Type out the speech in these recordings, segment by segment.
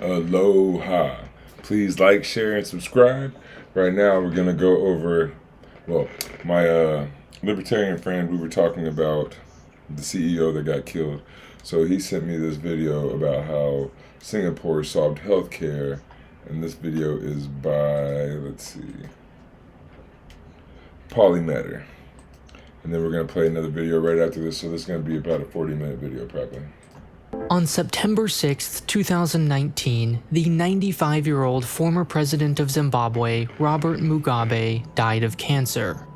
Aloha. Please like, share, and subscribe. Right now, we're going to go over, well, my libertarian friend, we were talking about the CEO that got killed. So he sent me this video about how Singapore solved healthcare. And this video is by, let's see, Polymatter. And then we're going to play another video right after this. So this is going to be about a 40-minute video, probably. On September 6, 2019, the 95-year-old former president of Zimbabwe, Robert Mugabe, died of cancer.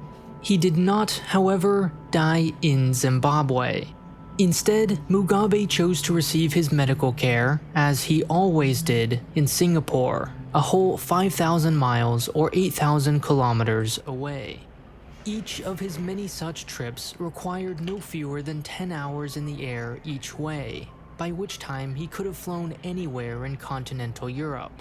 He did not, however, die in Zimbabwe. Instead, Mugabe chose to receive his medical care, as he always did, in Singapore, a whole 5,000 miles or 8,000 kilometers away. Each of his many such trips required no fewer than 10 hours in the air each way, by which time he could have flown anywhere in continental Europe.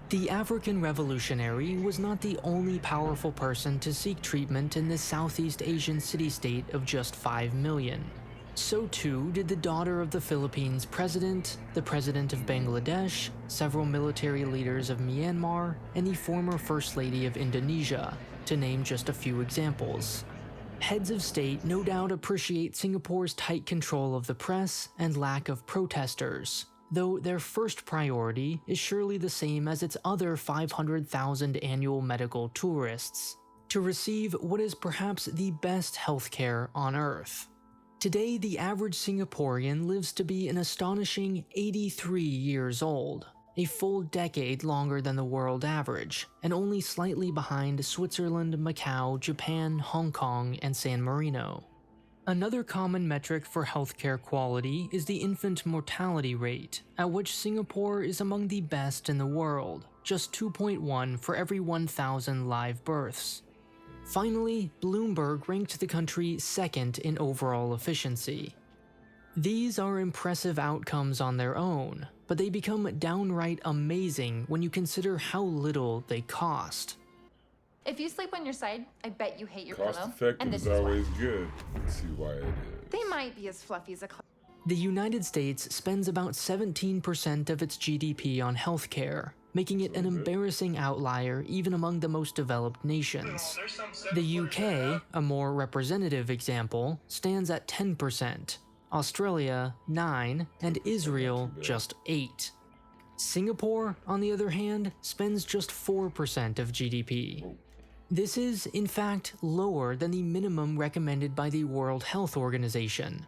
The African revolutionary was not the only powerful person to seek treatment in this Southeast Asian city-state of just 5 million. So too did the daughter of the Philippines president, the president of Bangladesh, several military leaders of Myanmar, and the former First Lady of Indonesia, to name just a few examples. Heads of state no doubt appreciate Singapore's tight control of the press and lack of protesters, though their first priority is surely the same as its other 500,000 annual medical tourists: to receive what is perhaps the best healthcare on Earth. Today, the average Singaporean lives to be an astonishing 83 years old, a full decade longer than the world average, and only slightly behind Switzerland, Macau, Japan, Hong Kong, and San Marino. Another common metric for healthcare quality is the infant mortality rate, at which Singapore is among the best in the world, just 2.1 for every 1,000 live births. Finally, Bloomberg ranked the country second in overall efficiency. These are impressive outcomes on their own, but they become downright amazing when you consider how little they cost. If you sleep on your side, I bet you hate your Cost pillow. effective And this is is why. always good. Let's see why it is. They might be as fluffy as a The United States spends about 17% of its GDP on healthcare, making it an embarrassing outlier even among the most developed nations. The UK, a more representative example, stands at 10%, Australia 9%, and Israel just 8%. Singapore, on the other hand, spends just 4% of GDP. This is, in fact, lower than the minimum recommended by the World Health Organization.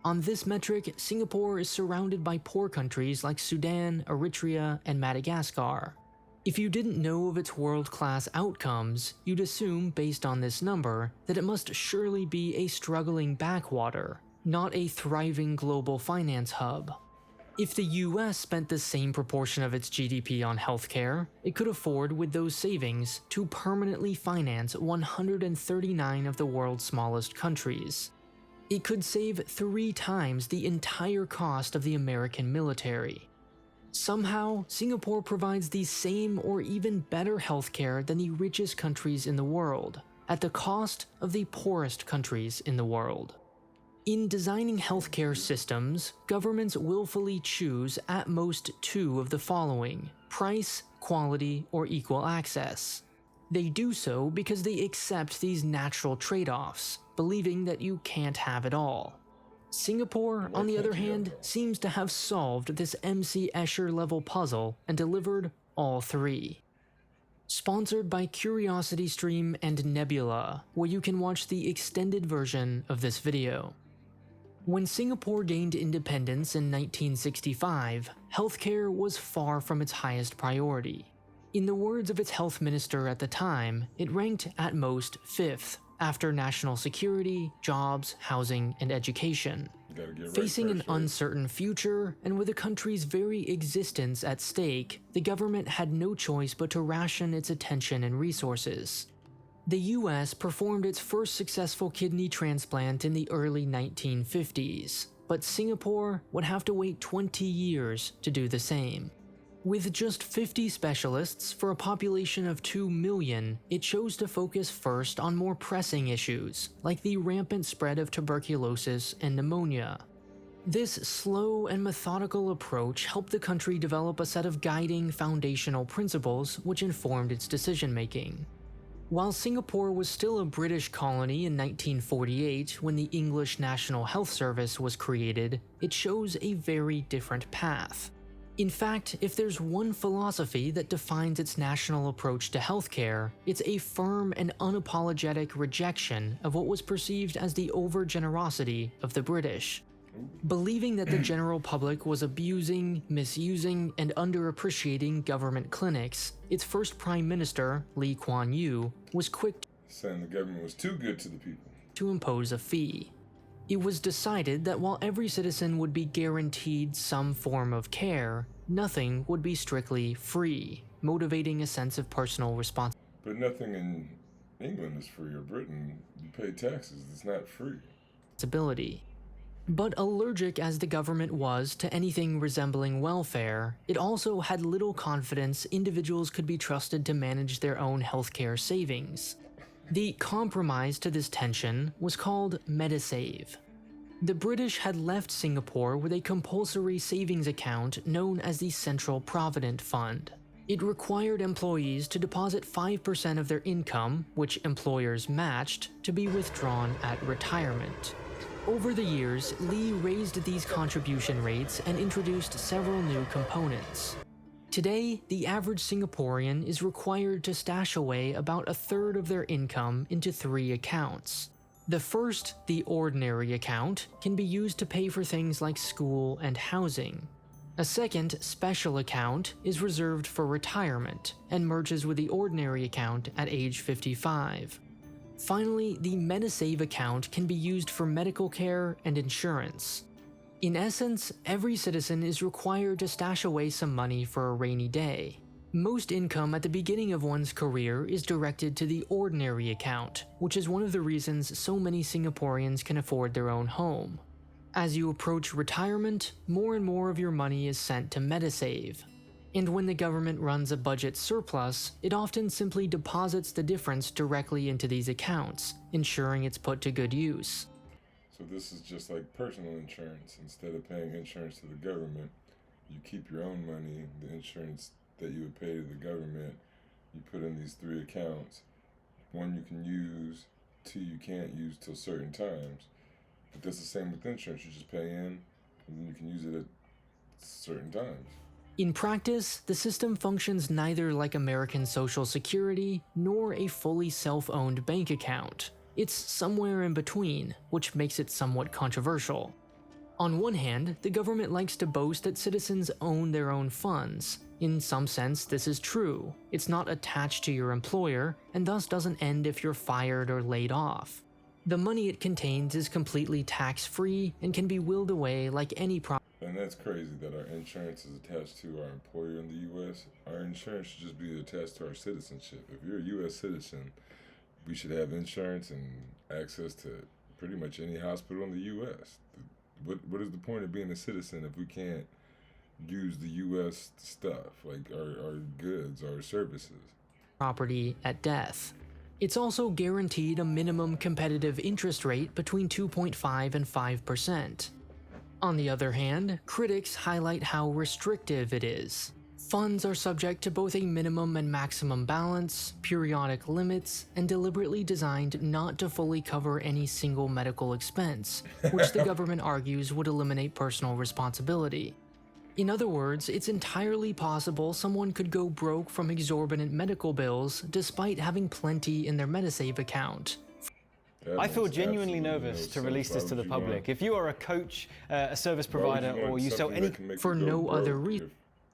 On this metric, Singapore is surrounded by poor countries like Sudan, Eritrea, and Madagascar. If you didn't know of its world-class outcomes, you'd assume, based on this number, that it must surely be a struggling backwater, not a thriving global finance hub. If the US spent the same proportion of its GDP on healthcare, it could afford, with those savings, to permanently finance 139 of the world's smallest countries. It could save 3 times the entire cost of the American military. Somehow, Singapore provides the same or even better healthcare than the richest countries in the world, at the cost of the poorest countries in the world. In designing healthcare systems, governments willfully choose at most 2 of the following: price, quality, or equal access. They do so because they accept these natural trade-offs, believing that you can't have it all. Singapore, on the other hand, seems to have solved this MC Escher-level puzzle and delivered all 3. Sponsored by CuriosityStream and Nebula, where you can watch the extended version of this video. When Singapore gained independence in 1965, healthcare was far from its highest priority. In the words of its health minister at the time, it ranked at most 5th, after national security, jobs, housing, and education. Facing an uncertain future, and with the country's very existence at stake, the government had no choice but to ration its attention and resources. The US performed its first successful kidney transplant in the early 1950s, but Singapore would have to wait 20 years to do the same. With just 50 specialists for a population of 2 million, it chose to focus first on more pressing issues, like the rampant spread of tuberculosis and pneumonia. This slow and methodical approach helped the country develop a set of guiding foundational principles which informed its decision-making. While Singapore was still a British colony in 1948 when the English National Health Service was created, it chose a very different path. In fact, if there's one philosophy that defines its national approach to healthcare, it's a firm and unapologetic rejection of what was perceived as the over-generosity of the British. Believing that the general public was abusing, misusing, and underappreciating government clinics, its first Prime Minister, Lee Kuan Yew, was quick Saying the government was too good to the people. to impose a fee. It was decided that while every citizen would be guaranteed some form of care, nothing would be strictly free, motivating a sense of personal responsibility. But nothing in England is free, or Britain. You pay taxes, it's not free. But allergic as the government was to anything resembling welfare, it also had little confidence individuals could be trusted to manage their own healthcare savings. The compromise to this tension was called Medisave. The British had left Singapore with a compulsory savings account known as the Central Provident Fund. It required employees to deposit 5% of their income, which employers matched, to be withdrawn at retirement. Over the years, Lee raised these contribution rates and introduced several new components. Today, the average Singaporean is required to stash away about a third of their income into 3 accounts. The first, the ordinary account, can be used to pay for things like school and housing. A second, special account, is reserved for retirement and merges with the ordinary account at age 55. Finally, the Medisave account can be used for medical care and insurance. In essence, every citizen is required to stash away some money for a rainy day. Most income at the beginning of one's career is directed to the ordinary account, which is one of the reasons so many Singaporeans can afford their own home. As you approach retirement, more and more of your money is sent to Medisave. And when the government runs a budget surplus, it often simply deposits the difference directly into these accounts, ensuring it's put to good use. So this is just like personal insurance. Instead of paying insurance to the government, you keep your own money, the insurance that you would pay to the government, you put in these 3 accounts. 1 you can use, 2 you can't use till certain times. But that's the same with insurance. You just pay in, and then you can use it at certain times. In practice, the system functions neither like American Social Security nor a fully self-owned bank account. It's somewhere in between, which makes it somewhat controversial. On one hand, the government likes to boast that citizens own their own funds. In some sense, this is true. It's not attached to your employer, and thus doesn't end if you're fired or laid off. The money it contains is completely tax-free and can be willed away like any property. And that's crazy that our insurance is attached to our employer in the U.S. Our insurance should just be attached to our citizenship. If you're a U.S. citizen, we should have insurance and access to pretty much any hospital in the U.S. What is the point of being a citizen if we can't use the U.S. stuff, like our goods, our services? Property at death. It's also guaranteed a minimum competitive interest rate between 2.5 and 5%. On the other hand, critics highlight how restrictive it is. Funds are subject to both a minimum and maximum balance, periodic limits, and deliberately designed not to fully cover any single medical expense, which the government argues would eliminate personal responsibility. In other words, it's entirely possible someone could go broke from exorbitant medical bills despite having plenty in their Medisave account. I feel genuinely nervous to release this to the public. If you are a coach, a service provider, or you sell any... For no other reason.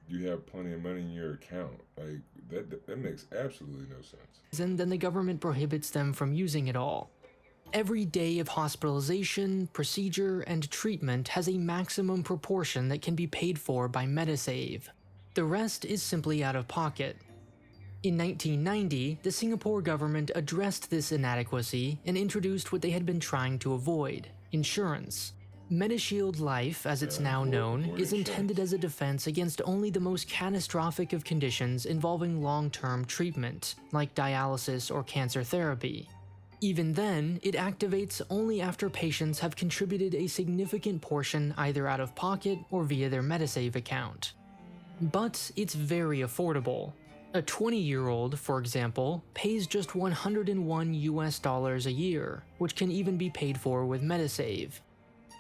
You have plenty of money in your account. Like, that makes absolutely no sense. Then the government prohibits them from using it all. Every day of hospitalization, procedure, and treatment has a maximum proportion that can be paid for by Medisave. The rest is simply out of pocket. In 1990, the Singapore government addressed this inadequacy and introduced what they had been trying to avoid: insurance. MediShield Life, as it's now known, is intended as a defense against only the most catastrophic of conditions involving long-term treatment, like dialysis or cancer therapy. Even then, it activates only after patients have contributed a significant portion either out of pocket or via their Medisave account. But it's very affordable. A 20-year-old, for example, pays just $101 a year, which can even be paid for with Medisave.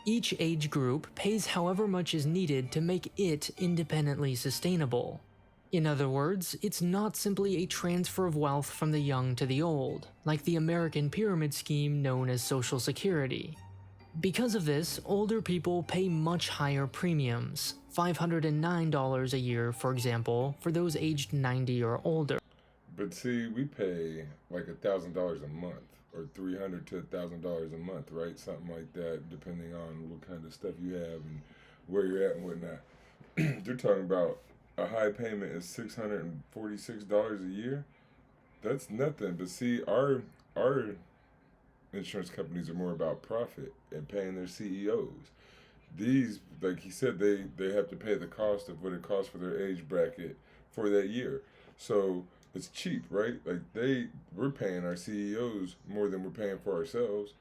Each age group pays however much is needed to make it independently sustainable. In other words, it's not simply a transfer of wealth from the young to the old, like the American pyramid scheme known as Social Security. Because of this, older people pay much higher premiums, $509 a year, for example, for those aged 90 or older. But see, we pay like $1,000 a month, or $300 to $1,000 a month, right? Something like that, depending on what kind of stuff you have and where you're at and whatnot. They're talking about a high payment is $646 a year. That's nothing. But see, our insurance companies are more about profit and paying their CEOs. These, like he said, they have to pay the cost of what it costs for their age bracket for that year. So it's cheap, right? Like we're paying our CEOs more than we're paying for ourselves.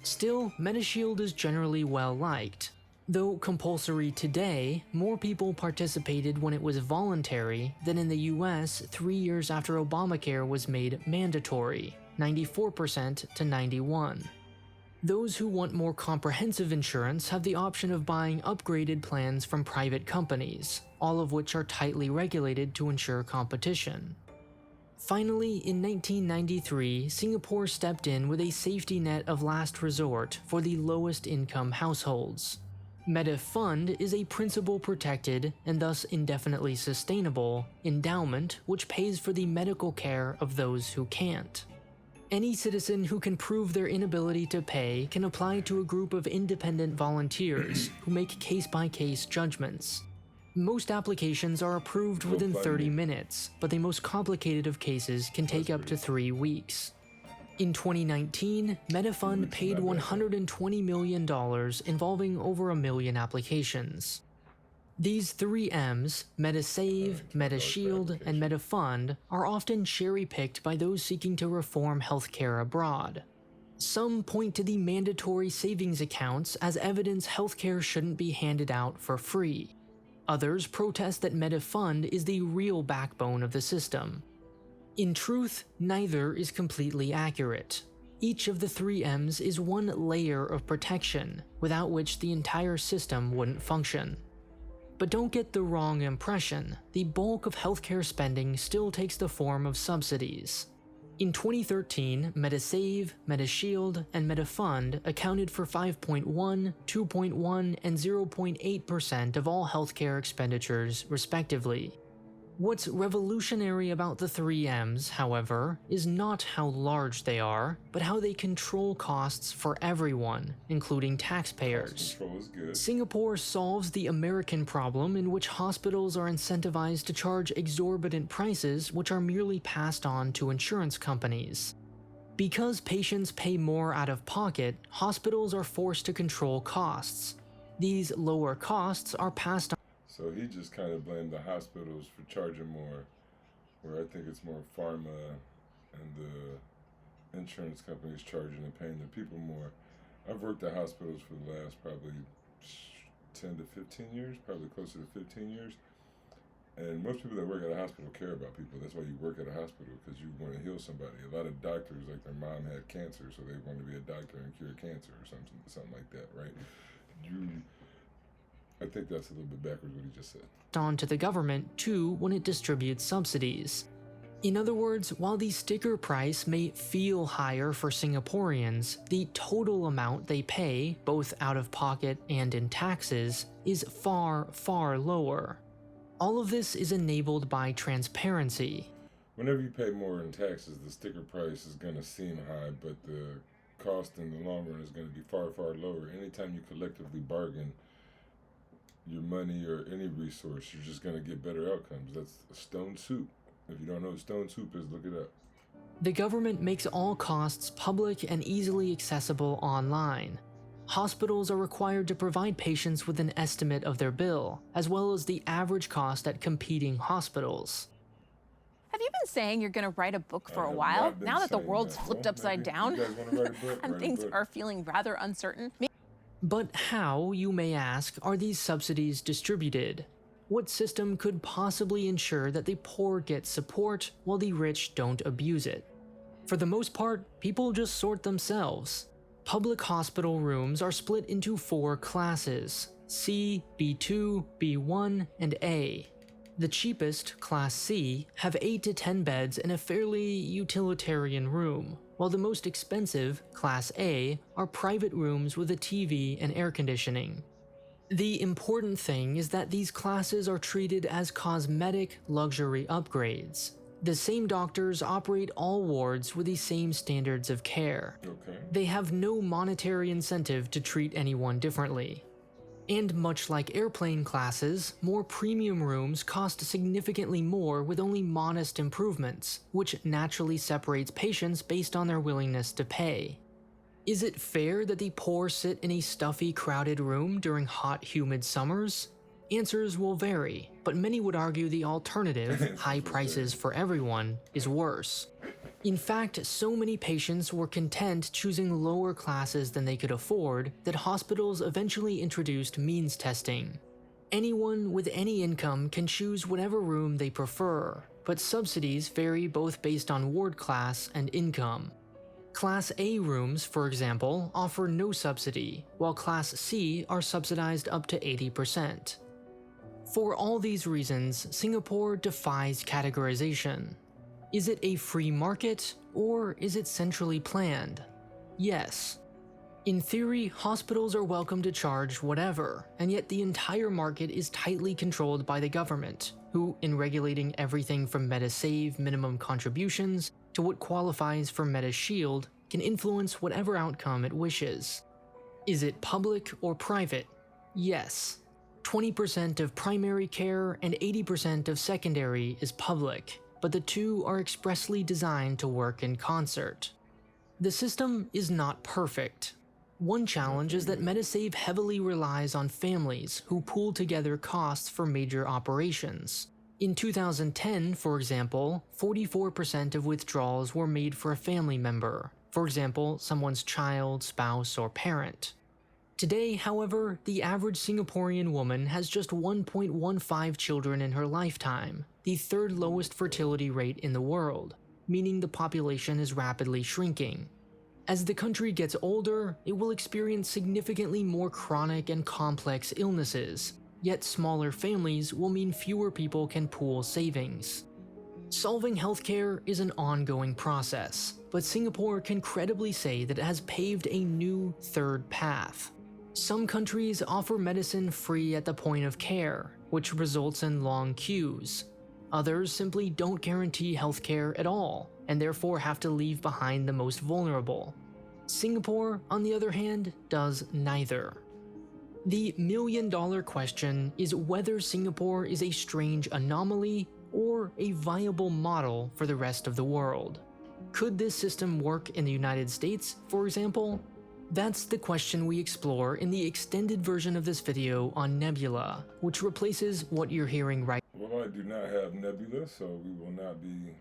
Still, MediShield is generally well liked. Though compulsory today, more people participated when it was voluntary than in the US 3 years after Obamacare was made mandatory, 94% to 91%. Those who want more comprehensive insurance have the option of buying upgraded plans from private companies, all of which are tightly regulated to ensure competition. Finally, in 1993, Singapore stepped in with a safety net of last resort for the lowest income households. MediFund is a principal-protected, and thus indefinitely sustainable, endowment which pays for the medical care of those who can't. Any citizen who can prove their inability to pay can apply to a group of independent volunteers who make case-by-case judgments. Most applications are approved within 30 minutes, but the most complicated of cases can take up to 3 weeks. In 2019, MediFund paid $120 million involving over 1 million applications. These 3 M's, Medisave, MediShield, and MediFund, are often cherry-picked by those seeking to reform healthcare abroad. Some point to the mandatory savings accounts as evidence healthcare shouldn't be handed out for free. Others protest that MediFund is the real backbone of the system. In truth, neither is completely accurate. Each of the 3 M's is one layer of protection, without which the entire system wouldn't function. But don't get the wrong impression, the bulk of healthcare spending still takes the form of subsidies. In 2013, Medisave, MediShield, and MediFund accounted for 5.1%, 2.1%, and 0.8% of all healthcare expenditures, respectively. What's revolutionary about the 3 M's, however, is not how large they are, but how they control costs for everyone, including taxpayers. Cost control is good. Singapore solves the American problem in which hospitals are incentivized to charge exorbitant prices which are merely passed on to insurance companies. Because patients pay more out of pocket, hospitals are forced to control costs. These lower costs are passed on. So he just kind of blamed the hospitals for charging more, where I think it's more pharma and the insurance companies charging and paying the people more. I've worked at hospitals for the last probably 10 to 15 years, probably closer to 15 years. And most people that work at a hospital care about people. That's why you work at a hospital, because you want to heal somebody. A lot of doctors, like their mom had cancer, so they want to be a doctor and cure cancer or something like that, right? I think that's a little bit backwards what he just said. On to the government, too, when it distributes subsidies. In other words, while the sticker price may feel higher for Singaporeans, the total amount they pay, both out of pocket and in taxes, is far, far lower. All of this is enabled by transparency. Whenever you pay more in taxes, the sticker price is going to seem high, but the cost in the long run is going to be far, far lower. Anytime you collectively bargain your money or any resource, you're just going to get better outcomes. That's stone soup. If you don't know what stone soup is, look it up. The government makes all costs public and easily accessible online. Hospitals are required to provide patients with an estimate of their bill, as well as the average cost at competing hospitals. Have you been saying you're going to write a book for I a have while? not been Now that the saying world's that. flipped Well, upside maybe down you guys wanna write a book, and write a things book. are feeling rather uncertain. But how, you may ask, are these subsidies distributed? What system could possibly ensure that the poor get support while the rich don't abuse it? For the most part, people just sort themselves. Public hospital rooms are split into 4 classes: C, B2, B1, and A. The cheapest, Class C, have 8 to 10 beds in a fairly utilitarian room, while the most expensive, Class A, are private rooms with a TV and air conditioning. The important thing is that these classes are treated as cosmetic luxury upgrades. The same doctors operate all wards with the same standards of care. Okay. They have no monetary incentive to treat anyone differently. And much like airplane classes, more premium rooms cost significantly more with only modest improvements, which naturally separates patients based on their willingness to pay. Is it fair that the poor sit in a stuffy, crowded room during hot, humid summers? Answers will vary, but many would argue the alternative, high prices for everyone, is worse. In fact, so many patients were content choosing lower classes than they could afford that hospitals eventually introduced means testing. Anyone with any income can choose whatever room they prefer, but subsidies vary both based on ward class and income. Class A rooms, for example, offer no subsidy, while Class C are subsidized up to 80%. For all these reasons, Singapore defies categorization. Is it a free market, or is it centrally planned? Yes. In theory, hospitals are welcome to charge whatever, and yet the entire market is tightly controlled by the government, who, in regulating everything from MediSave minimum contributions to what qualifies for MediShield, can influence whatever outcome it wishes. Is it public or private? Yes. 20% of primary care and 80% of secondary is public, but the two are expressly designed to work in concert. The system is not perfect. One challenge is that MediSave heavily relies on families who pool together costs for major operations. In 2010, for example, 44% of withdrawals were made for a family member, for example, someone's child, spouse, or parent. Today, however, the average Singaporean woman has just 1.15 children in her lifetime, the 3rd lowest fertility rate in the world, meaning the population is rapidly shrinking. As the country gets older, it will experience significantly more chronic and complex illnesses, yet smaller families will mean fewer people can pool savings. Solving healthcare is an ongoing process, but Singapore can credibly say that it has paved a new 3rd path. Some countries offer medicine free at the point of care, which results in long queues. Others simply don't guarantee healthcare at all, and therefore have to leave behind the most vulnerable. Singapore, on the other hand, does neither. The million-dollar question is whether Singapore is a strange anomaly or a viable model for the rest of the world. Could this system work in the United States, for example? That's the question we explore in the extended version of this video on Nebula, which replaces what you're hearing right. Well, I do not have Nebula, so we will not be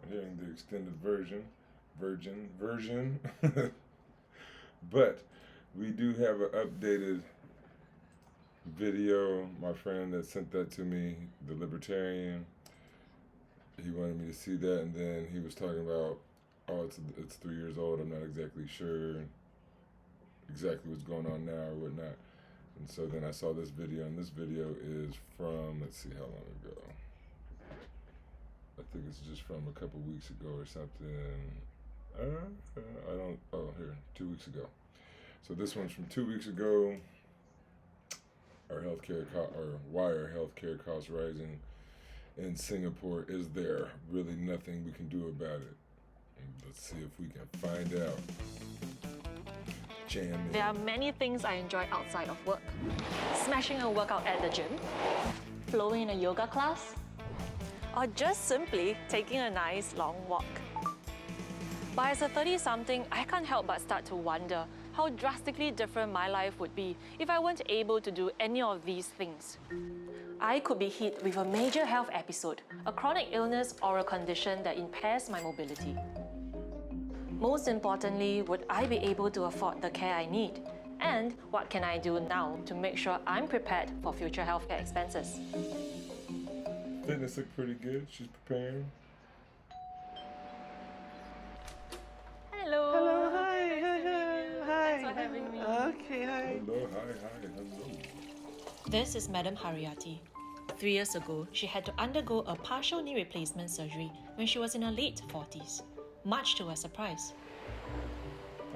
hearing the extended version. But we do have an updated video. My friend that sent that to me, the Libertarian, he wanted me to see that, and then he was talking about, oh, it's 3 years old. I'm not exactly sure exactly what's going on now or whatnot. And so then I saw this video, and this video is from, let's see how long ago. I think it's just from a couple weeks ago or something. Here, 2 weeks ago. So this one's from 2 weeks ago. Why are healthcare costs rising in Singapore? Is there really nothing we can do about it? And let's see if we can find out. Jam in. There are many things I enjoy outside of work. Smashing a workout at the gym, flowing in a yoga class, or just simply taking a nice long walk. But as a 30-something, I can't help but start to wonder how drastically different my life would be if I weren't able to do any of these things. I could be hit with a major health episode, a chronic illness or a condition that impairs my mobility. Most importantly, would I be able to afford the care I need? And what can I do now to make sure I'm prepared for future healthcare expenses? Fitness look pretty good. She's preparing. Hello. Hello, hi. Thanks for having me. Okay, hi. Hello, hello. This is Madam Hariati. 3 years ago, she had to undergo a partial knee replacement surgery when she was in her late 40s, much to her surprise.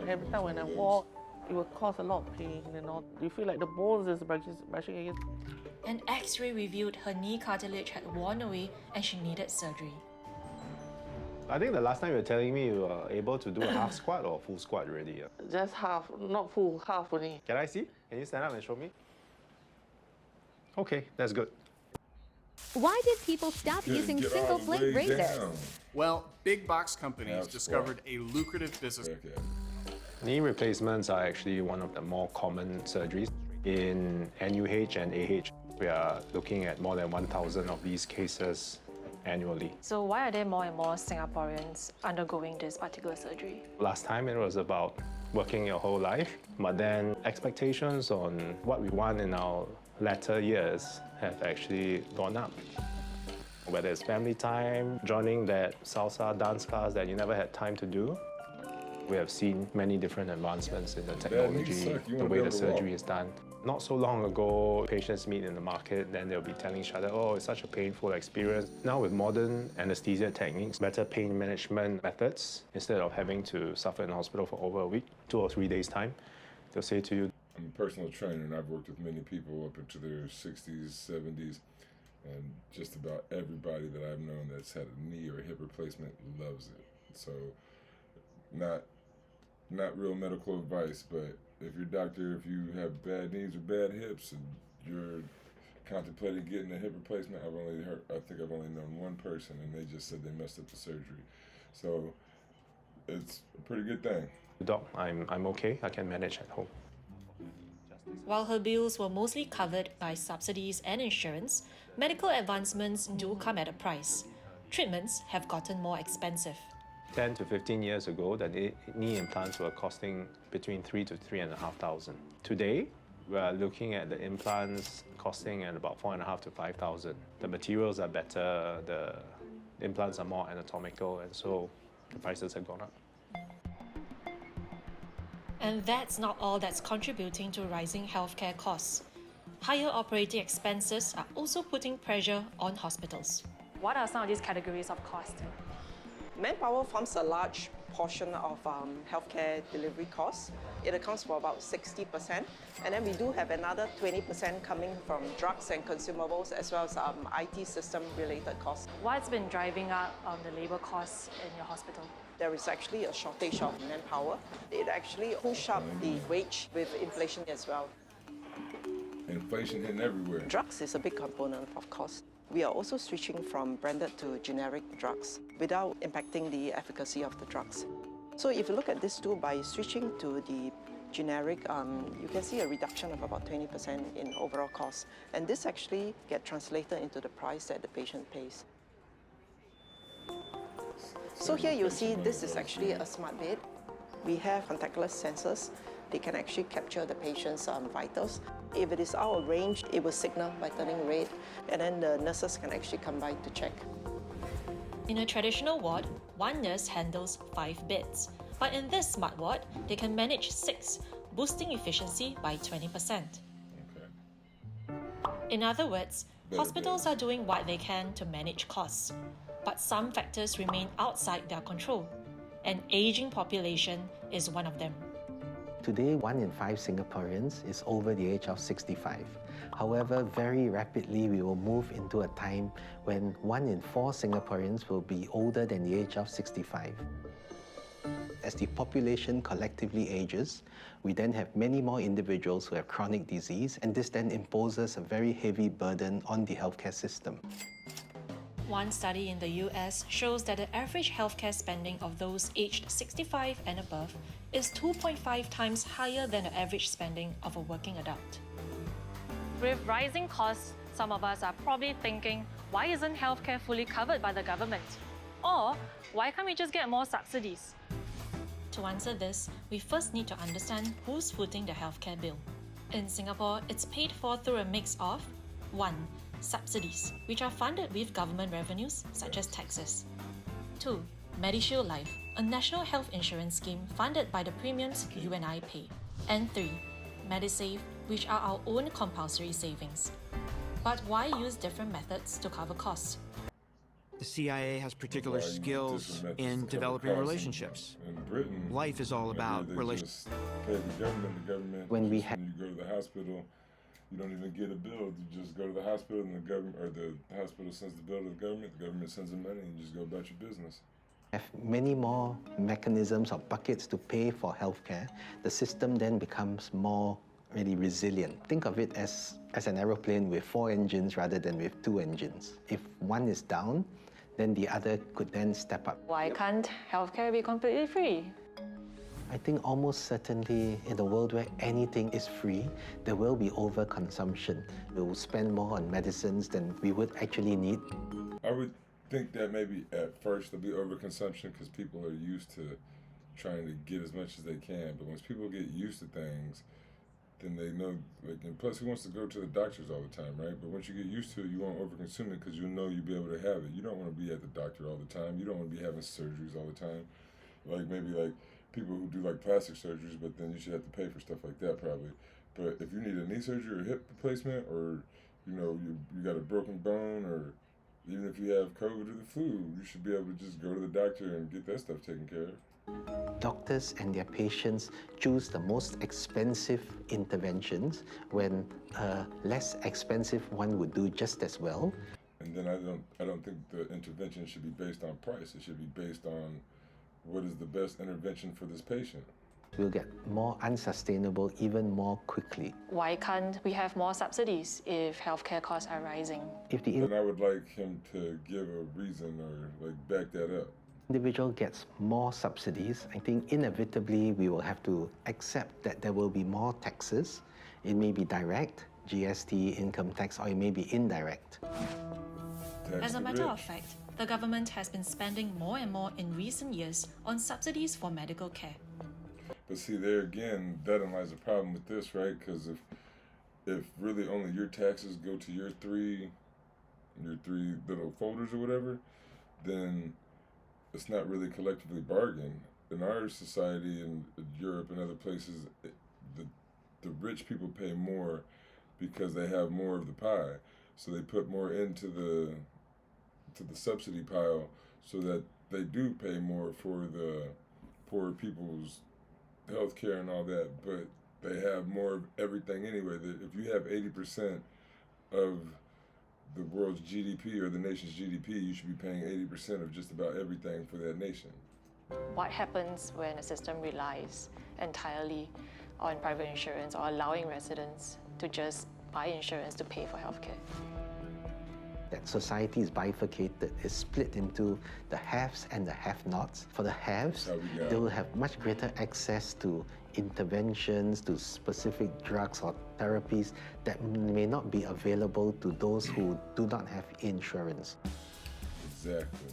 Every time when I walk, it will cause a lot of pain and all. You feel like the bones is brushing against. An X-ray revealed her knee cartilage had worn away and she needed surgery. I think the last time you were telling me you were able to do a half squat or full squat already. Just half, not full, half only. Can I see? Can you stand up and show me? Okay, that's good. Why did people stop using single blade razors? Well, big box companies Half discovered squat. a lucrative business. Okay. Knee replacements are actually one of the more common surgeries. In NUH and AH, we are looking at more than 1,000 of these cases annually. So why are there more and more Singaporeans undergoing this particular surgery? Last time it was about working your whole life, but then expectations on what we want in our latter years have actually gone up. Whether it's family time, joining that salsa dance class that you never had time to do, we have seen many different advancements in the technology, suck. You the wanna way be the able to walk. surgery is done. Not so long ago, patients meet in the market, then they'll be telling each other, oh, it's such a painful experience. Now with modern anesthesia techniques, better pain management methods, instead of having to suffer in the hospital for over a week, 2 or 3 days' time, they'll say to you, I'm a personal trainer and I've worked with many people up into their 60s, 70s, and just about everybody that I've known that's had a knee or a hip replacement loves it. So, not real medical advice, but if your doctor, if you have bad knees or bad hips and you're contemplating getting a hip replacement, I think I've only known one person and they just said they messed up the surgery. So, it's a pretty good thing. Doc, I'm okay, I can manage at home. While her bills were mostly covered by subsidies and insurance, medical advancements do come at a price. Treatments have gotten more expensive. 10 to 15 years ago, the knee implants were costing between 3,000 to 3,500. Today, we are looking at the implants costing at about 4,500 to 5,000. The materials are better, the implants are more anatomical, and so the prices have gone up. And that's not all that's contributing to rising healthcare costs. Higher operating expenses are also putting pressure on hospitals. What are some of these categories of costs? Manpower forms a large portion of healthcare delivery costs. It accounts for about 60%. And then we do have another 20% coming from drugs and consumables, as well as IT system related costs. What's been driving up the labor costs in your hospital? There is actually a shortage of manpower. It actually pushed up the wage with inflation as well. Inflation hitting everywhere. Drugs is a big component of cost. We are also switching from branded to generic drugs without impacting the efficacy of the drugs. So if you look at this too, by switching to the generic, you can see a reduction of about 20% in overall costs. And this actually gets translated into the price that the patient pays. So here you see this is actually a smart bed. We have contactless sensors. They can actually capture the patient's vitals. If it is out of range, it will signal by turning red, and then the nurses can actually come by to check. In a traditional ward, one nurse handles 5 beds. But in this smart ward, they can manage 6, boosting efficiency by 20%. Okay. In other words, hospitals are doing what they can to manage costs. But some factors remain outside their control. An aging population is one of them. Today, 1 in 5 Singaporeans is over the age of 65. However, very rapidly we will move into a time when 1 in 4 Singaporeans will be older than the age of 65. As the population collectively ages, we then have many more individuals who have chronic disease, and this then imposes a very heavy burden on the healthcare system. One study in the US shows that the average healthcare spending of those aged 65 and above is 2.5 times higher than the average spending of a working adult. With rising costs, Some of us are probably thinking, why isn't healthcare fully covered by the government? Or why can't we just get more subsidies? To answer this, we first need to understand who's footing the healthcare bill. In Singapore, it's paid for through a mix of 1. Subsidies, which are funded with government revenues such as taxes. 2. MediShield Life, a national health insurance scheme funded by the premiums you and I pay. And 3. MediSave, which are our own compulsory savings. But why use different methods to cover costs? The CIA has particular skills in developing relationships. In Britain, life is all about relationships. Pay the government. When we you go to the hospital, you don't even get a bill. You just go to the hospital, and the government or the hospital sends the bill to the government sends the money, and you just go about your business. Have many more mechanisms or buckets to pay for healthcare, the system then becomes more really resilient. Think of it as an aeroplane with 4 engines rather than with 2 engines. If one is down, then the other could then step up. Why can't healthcare be completely free? I think almost certainly in a world where anything is free, there will be overconsumption. We will spend more on medicines than we would actually need. I would think that maybe at first there'll be overconsumption because people are used to trying to get as much as they can. But once people get used to things, then they know, like, and plus who wants to go to the doctors all the time, right? But once you get used to it, you won't overconsume it because you know you'll be able to have it. You don't want to be at the doctor all the time. You don't want to be having surgeries all the time. Like maybe like people who do like plastic surgeries, but then you should have to pay for stuff like that probably. But if you need a knee surgery or hip replacement, or you know you got a broken bone, or even if you have COVID or the flu, you should be able to just go to the doctor and get that stuff taken care of. Doctors and their patients choose the most expensive interventions when a less expensive one would do just as well. And then I don't think the intervention should be based on price. It should be based on what is the best intervention for this patient. We'll get more unsustainable even more quickly. Why can't we have more subsidies if healthcare costs are rising? Then I would like him to give a reason or like back that up. Individual gets more subsidies, I think inevitably we will have to accept that there will be more taxes. It may be direct, GST, income tax, or it may be indirect. As a matter of fact, the government has been spending more and more in recent years on subsidies for medical care. But see, there again, that lies a problem with this, right? Because if really only your taxes go to your three little folders or whatever, then it's not really collectively bargained. In our society, in Europe and other places, the rich people pay more because they have more of the pie. So they put more into the subsidy pile so that they do pay more for the poor people's health care and all that, but they have more of everything anyway. That if you have 80% of the world's GDP or the nation's GDP, you should be paying 80% of just about everything for that nation. What happens when a system relies entirely on private insurance or allowing residents to just buy insurance to pay for healthcare? That society is bifurcated, is split into the haves and the have-nots. For the haves, they will have much greater access to interventions, to specific drugs or therapies that may not be available to those who do not have insurance. Exactly.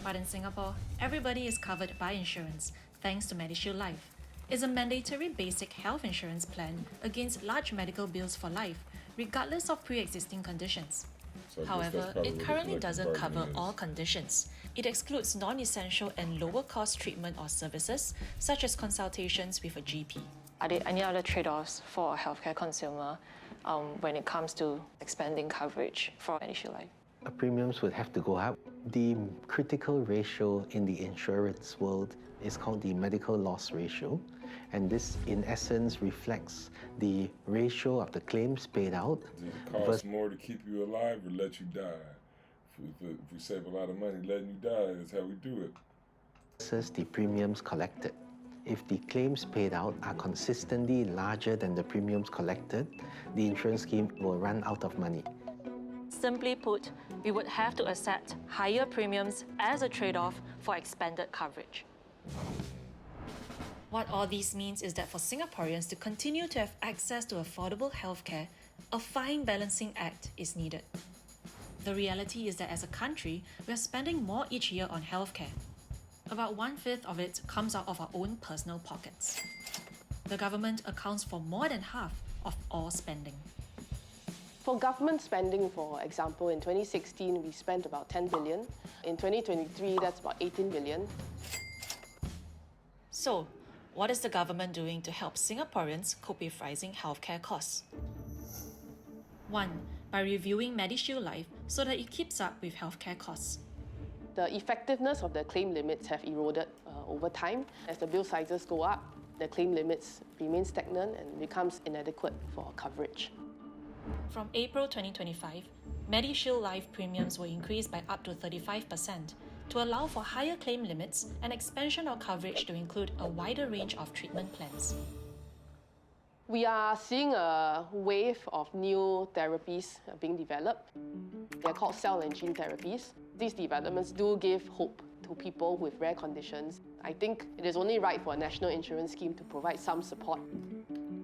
But in Singapore, everybody is covered by insurance, thanks to MediShield Life. It's a mandatory basic health insurance plan against large medical bills for life, regardless of pre-existing conditions. So however, it currently doesn't cover all conditions. It excludes non-essential and lower-cost treatment or services, such as consultations with a GP. Are there any other trade-offs for a healthcare consumer when it comes to expanding coverage for MediShield Life? Premiums would have to go up. The critical ratio in the insurance world is called the medical loss ratio, and this in essence reflects the ratio of the claims paid out. Does it cost more to keep you alive or let you die? If we save a lot of money letting you die, that's how we do it. Versus the premiums collected. If the claims paid out are consistently larger than the premiums collected, the insurance scheme will run out of money. Simply put, we would have to accept higher premiums as a trade-off for expanded coverage. What all this means is that for Singaporeans to continue to have access to affordable healthcare, A fine balancing act is needed. The reality is that as a country, we are spending more each year on healthcare. About 1/5 of it comes out of our own personal pockets. The government accounts for more than half of all spending. For government spending, for example, in 2016, we spent about 10 billion. In 2023, that's about 18 billion. So, what is the government doing to help Singaporeans cope with rising healthcare costs? 1. By reviewing MediShield Life so that it keeps up with healthcare costs. The effectiveness of the claim limits have eroded over time. As the bill sizes go up, the claim limits remain stagnant and becomes inadequate for coverage. From April 2025, MediShield Life premiums will increase by up to 35% to allow for higher claim limits and expansion of coverage to include a wider range of treatment plans. We are seeing a wave of new therapies being developed. They're called cell and gene therapies. These developments do give hope to people with rare conditions. I think it is only right for a national insurance scheme to provide some support.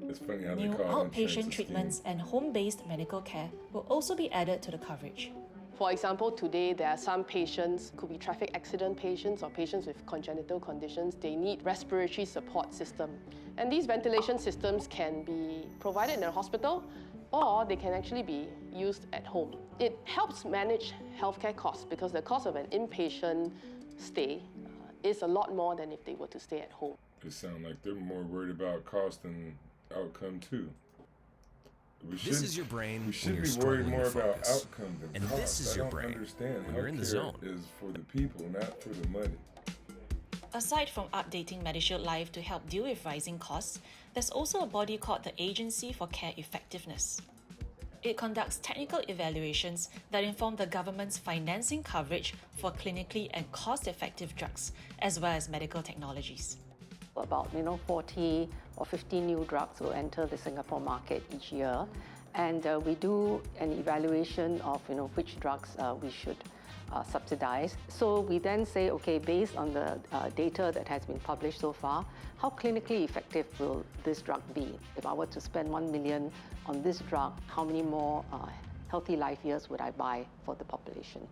It's funny how they New call it outpatient treatments and home-based medical care will also be added to the coverage. For example, today there are some patients, could be traffic accident patients or patients with congenital conditions, they need respiratory support system. And these ventilation systems can be provided in a hospital or they can actually be used at home. It helps manage healthcare costs because the cost of an inpatient stay is a lot more than if they were to stay at home. It sounds like they're more worried about cost than outcome too. This is your brain We should when you're be worried struggling more to about focus. outcome than And cost. this is your brain I don't understand. when you're in the Healthcare zone. is for the people, not for the money. Aside from updating MediShield Life to help deal with rising costs, there's also a body called the Agency for Care Effectiveness. It conducts technical evaluations that inform the government's financing coverage for clinically and cost-effective drugs, as well as medical technologies. About 40 or 50 new drugs will enter the Singapore market each year, and we do an evaluation of which drugs we should subsidize. So we then say, okay, based on the data that has been published so far, how clinically effective will this drug be? If I were to spend 1 million on this drug, how many more healthy life years would I buy for the population?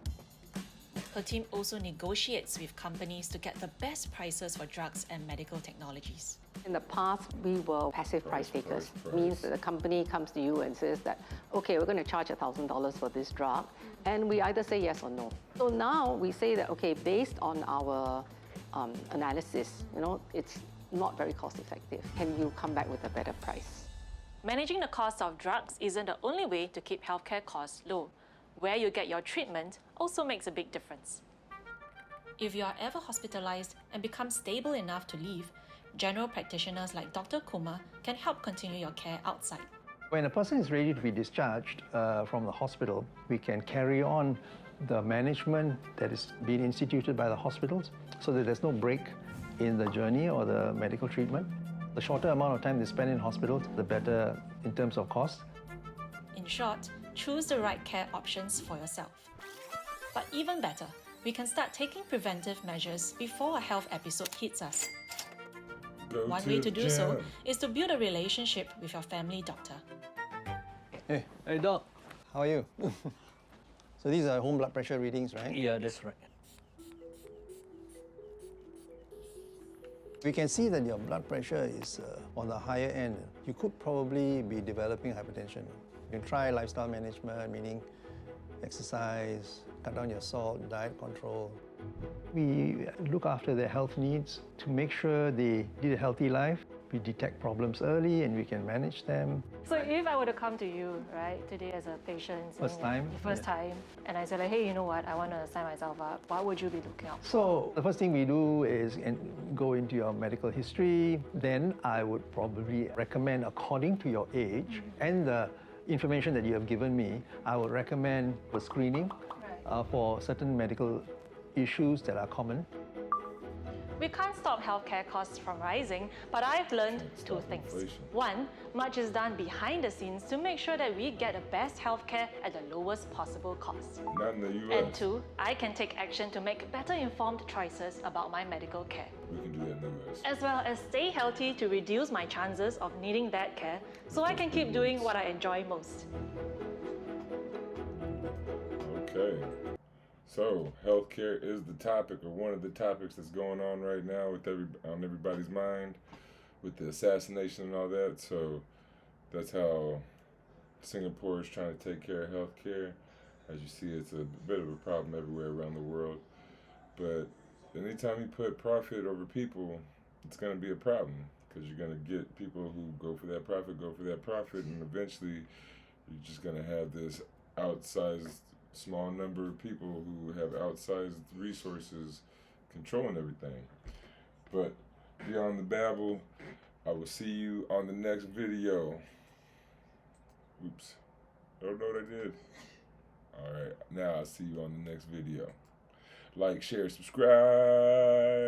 Her team also negotiates with companies to get the best prices for drugs and medical technologies. In the past, we were passive price takers. Means that the company comes to you and says that, okay, we're going to charge $1,000 for this drug, and we either say yes or no. So now we say that, okay, based on our analysis, it's not very cost effective. Can you come back with a better price? Managing the cost of drugs isn't the only way to keep healthcare costs low. Where you get your treatment also makes a big difference. If you are ever hospitalized and become stable enough to leave, general practitioners like Dr. Kumar can help continue your care outside. When a person is ready to be discharged from the hospital, we can carry on the management that is being instituted by the hospitals so that there's no break in the journey or the medical treatment. The shorter amount of time they spend in hospitals, the better in terms of cost. In short, choose the right care options for yourself. But even better, we can start taking preventive measures before a health episode hits us. One way to do so is to build a relationship with your family doctor. Hey doc, how are you? So these are home blood pressure readings, right? Yeah, that's right. We can see that your blood pressure is on the higher end. You could probably be developing hypertension. You can try lifestyle management, meaning exercise, cut down your salt, diet control. We look after their health needs to make sure they lead a healthy life. We detect problems early and we can manage them. So if I were to come to you, right, today as a patient, First time, time, and I said, like, hey, you know what, I want to sign myself up, what would you be looking out for? So the first thing we do is go into your medical history. Then I would probably recommend, according to your age and the information that you have given me, I would recommend a screening for certain medical issues that are common. We can't stop healthcare costs from rising, but I've learned two things. One, much is done behind the scenes to make sure that we get the best healthcare at the lowest possible cost. Not in the US. And two, I can take action to make better informed choices about my medical care. We can do that in the US. As well as stay healthy to reduce my chances of needing bad care so I can keep doing what I enjoy most. Okay. So, healthcare is the topic, or one of the topics that's going on right now with on everybody's mind, with the assassination and all that. So, that's how Singapore is trying to take care of healthcare. As you see, it's a bit of a problem everywhere around the world. But anytime you put profit over people, it's going to be a problem, because you're going to get people who go for that profit, and eventually you're just going to have this outsized small number of people who have outsized resources controlling everything. But beyond the babble, I will see you on the next video. Oops. I don't know what I did. Alright, now I'll see you on the next video. Like, share, subscribe.